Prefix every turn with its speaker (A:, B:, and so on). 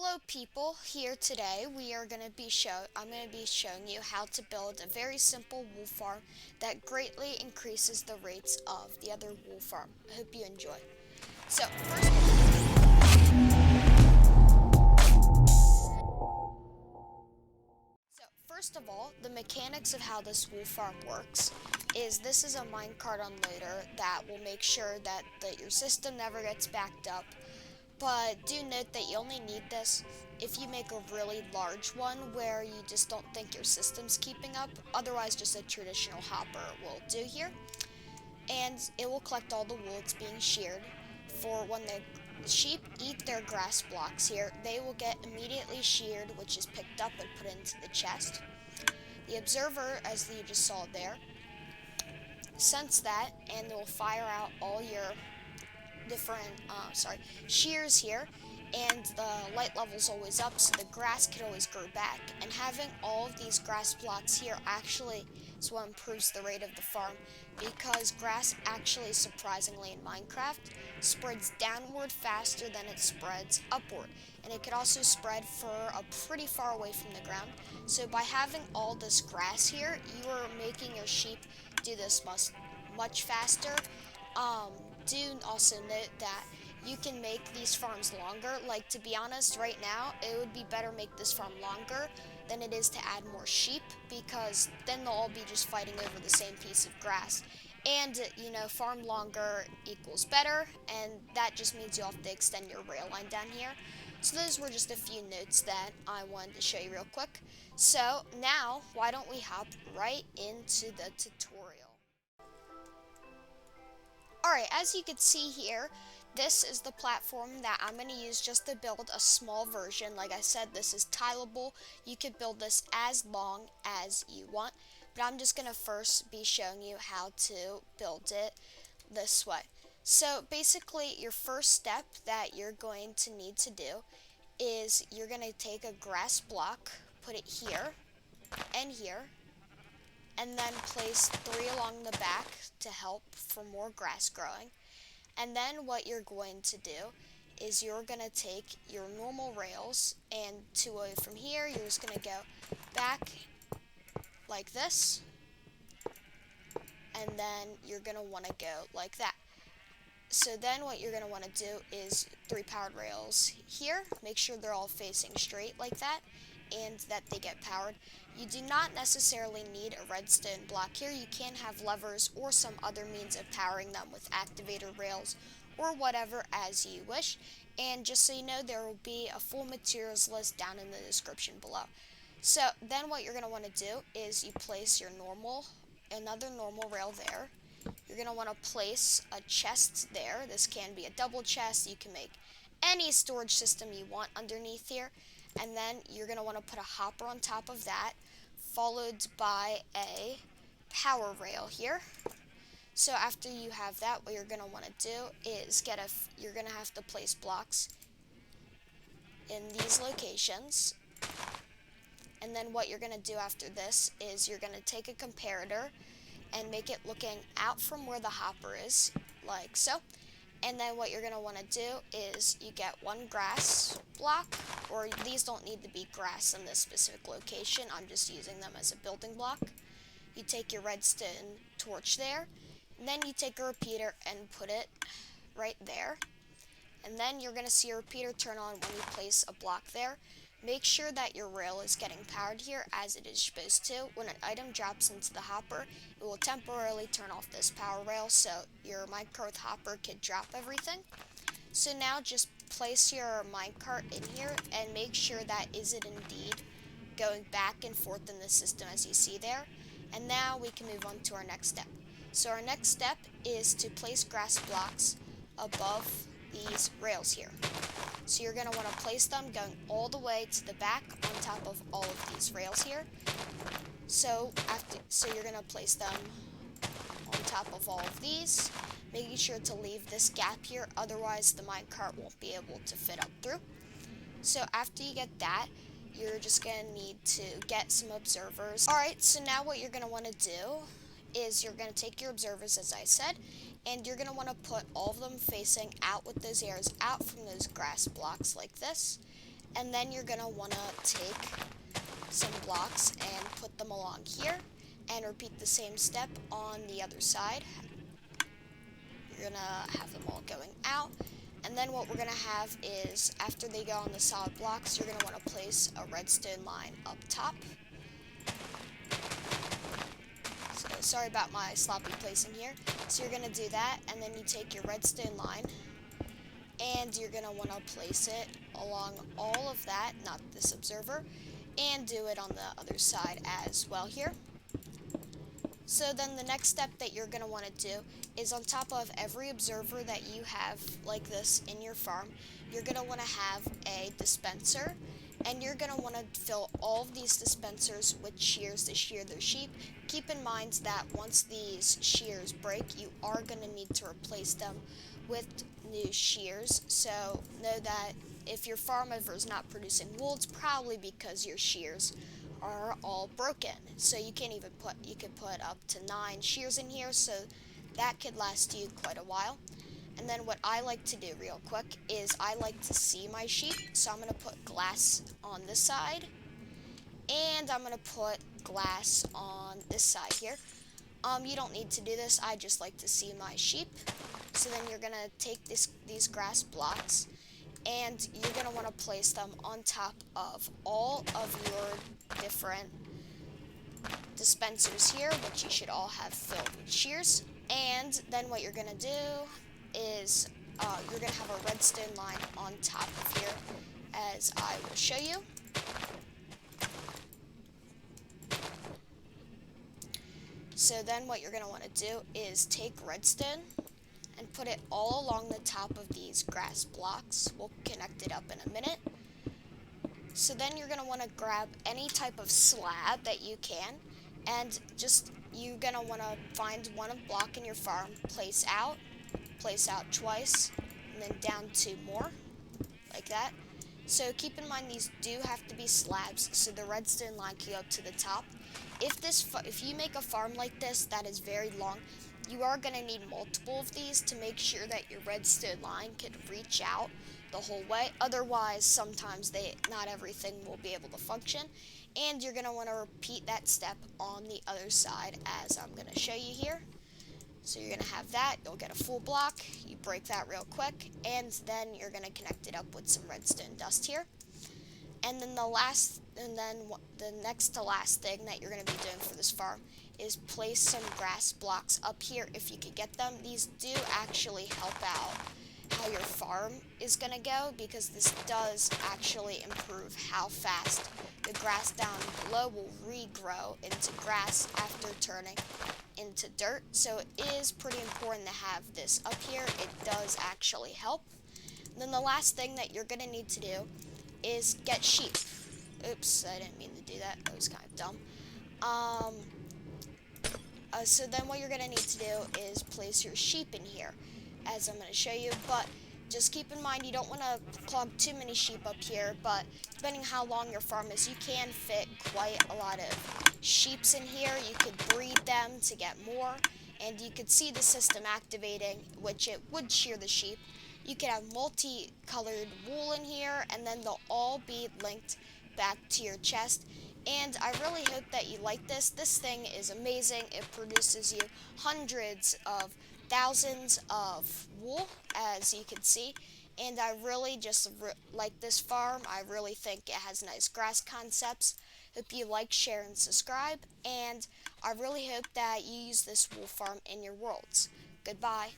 A: Hello people, here today I'm going to be showing you how to build a very simple wool farm that greatly increases the rates of the other wool farm. I hope you enjoy. So first of all, the mechanics of how this wool farm works is this is a minecart unloader that will make sure that your system never gets backed up. But do note that you only need this if you make a really large one where you just don't think your system's keeping up. Otherwise, just a traditional hopper will do here. And it will collect all the wool it's being sheared. For when the sheep eat their grass blocks here, they will get immediately sheared, which is picked up and put into the chest. The observer, as you just saw there, sense that and it will fire out all your different shears here, and the light level's always up, so the grass can always grow back. And having all of these grass blocks here actually is what improves the rate of the farm, because grass actually, surprisingly in Minecraft, spreads downward faster than it spreads upward, and it could also spread for a pretty far away from the ground. So by having all this grass here, you are making your sheep do this much faster. Do also note that you can make these farms longer. Like, to be honest, right now, it would be better make this farm longer than it is to add more sheep, because then they'll all be just fighting over the same piece of grass. And, farm longer equals better, and that just means you'll have to extend your rail line down here. So those were just a few notes that I wanted to show you real quick. So now, why don't we hop right into the tutorial? Alright, as you can see here, this is the platform that I'm going to use just to build a small version. Like I said, this is tileable. You could build this as long as you want, but I'm just going to first be showing you how to build it this way. So basically, your first step that you're going to need to do is you're going to take a grass block, put it here and here, and then place 3 along the back to help for more grass growing. And then what you're going to do is you're going to take your normal rails, and away from here, you're just going to go back like this, and then you're going to want to go like that. So then what you're going to want to do is 3 powered rails here. Make sure they're all facing straight like that, and that they get powered. You do not necessarily need a redstone block here. You can have levers or some other means of powering them with activator rails or whatever as you wish. And just so you know, there will be a full materials list down in the description below. So then what you're going to want to do is you place your another normal rail there. You're going to want to place a chest there. This can be a double chest. You can make any storage system you want underneath here. And then you're going to want to put a hopper on top of that, followed by a power rail here. So after you have that, what you're going to want to do is you're going to have to place blocks in these locations. And then what you're going to do after this is you're going to take a comparator and make it looking out from where the hopper is, like so. And then what you're going to want to do is you get 1 grass block, or these don't need to be grass in this specific location. I'm just using them as a building block. You take your redstone torch there, and then you take a repeater and put it right there. And then you're going to see a repeater turn on when you place a block there. Make sure that your rail is getting powered here as it is supposed to. When an item drops into the hopper, it will temporarily turn off this power rail so your minecart hopper can drop everything. So now just place your minecart in here and make sure that is it indeed going back and forth in the system as you see there. And now we can move on to our next step. So our next step is to place grass blocks above these rails here. So you're going to want to place them going all the way to the back on top of all of these rails here. So you're going to place them on top of all of these, making sure to leave this gap here, otherwise the minecart won't be able to fit up through. So after you get that, you're just going to need to get some observers. Alright, so now what you're going to want to do is you're going to take your observers, as I said, and you're going to want to put all of them facing out with those arrows out from those grass blocks like this. And then you're going to want to take some blocks and put them along here and repeat the same step on the other side. You're going to have them all going out. And then what we're going to have is, after they go on the solid blocks, you're going to want to place a redstone line up top. So sorry about my sloppy placing here. So you're going to do that, and then you take your redstone line, and you're going to want to place it along all of that, not this observer, and do it on the other side as well here. So then the next step that you're going to want to do is, on top of every observer that you have like this in your farm, you're going to want to have a dispenser, and you're going to want to fill all of these dispensers with shears to shear their sheep. Keep in mind that once these shears break, you are going to need to replace them with new shears. So know that if your farm ever is not producing wool, it's probably because your shears are all broken. So you could put up to 9 shears in here, so that could last you quite a while. And then what I like to do real quick is I like to see my sheep, so I'm going to put glass on this side, and I'm going to put glass on this side here. You don't need to do this, I just like to see my sheep. So then you're going to take these grass blocks, and you're going to want to place them on top of all of your different dispensers here, which you should all have filled with shears. And then what you're going to do is you're going to have a redstone line on top of here, as I will show you. So then what you're going to want to do is take redstone and put it all along the top of these grass blocks. We'll connect it up in a minute. So then you're going to want to grab any type of slab that you can, and you're going to want to find one block in your farm, place out twice, and then down 2 more, like that. So keep in mind these do have to be slabs, so the redstone line can go up to the top. If you make a farm like this that is very long, you are going to need multiple of these to make sure that your redstone line can reach out the whole way. Otherwise, sometimes not everything will be able to function. And you're going to want to repeat that step on the other side, as I'm going to show you here. So you're going to have that, you'll get a full block, you break that real quick, and then you're going to connect it up with some redstone dust here. And then the next to last thing that you're going to be doing for this farm is place some grass blocks up here if you could get them. These do actually help out how your farm is going to go, because this does actually improve how fast the grass down below will regrow into grass after turning into dirt. So it is pretty important to have this up here. It does actually help. And then the last thing that you're going to need to do is get sheep. Oops, I didn't mean to do that. That was kind of dumb. So then what you're going to need to do is place your sheep in here, as I'm going to show you. But just keep in mind, you don't want to clog too many sheep up here, but depending how long your farm is, you can fit quite a lot of sheeps in here. You could breed them to get more, and you could see the system activating, which it would shear the sheep. You could have multicolored wool in here, and then they'll all be linked back to your chest. And I really hope that you like this. This thing is amazing. It produces you hundreds of thousands of wool, as you can see. And I really just like this farm. I really think it has nice grass concepts. Hope you like, share, and subscribe. And I really hope that you use this wool farm in your worlds. Goodbye.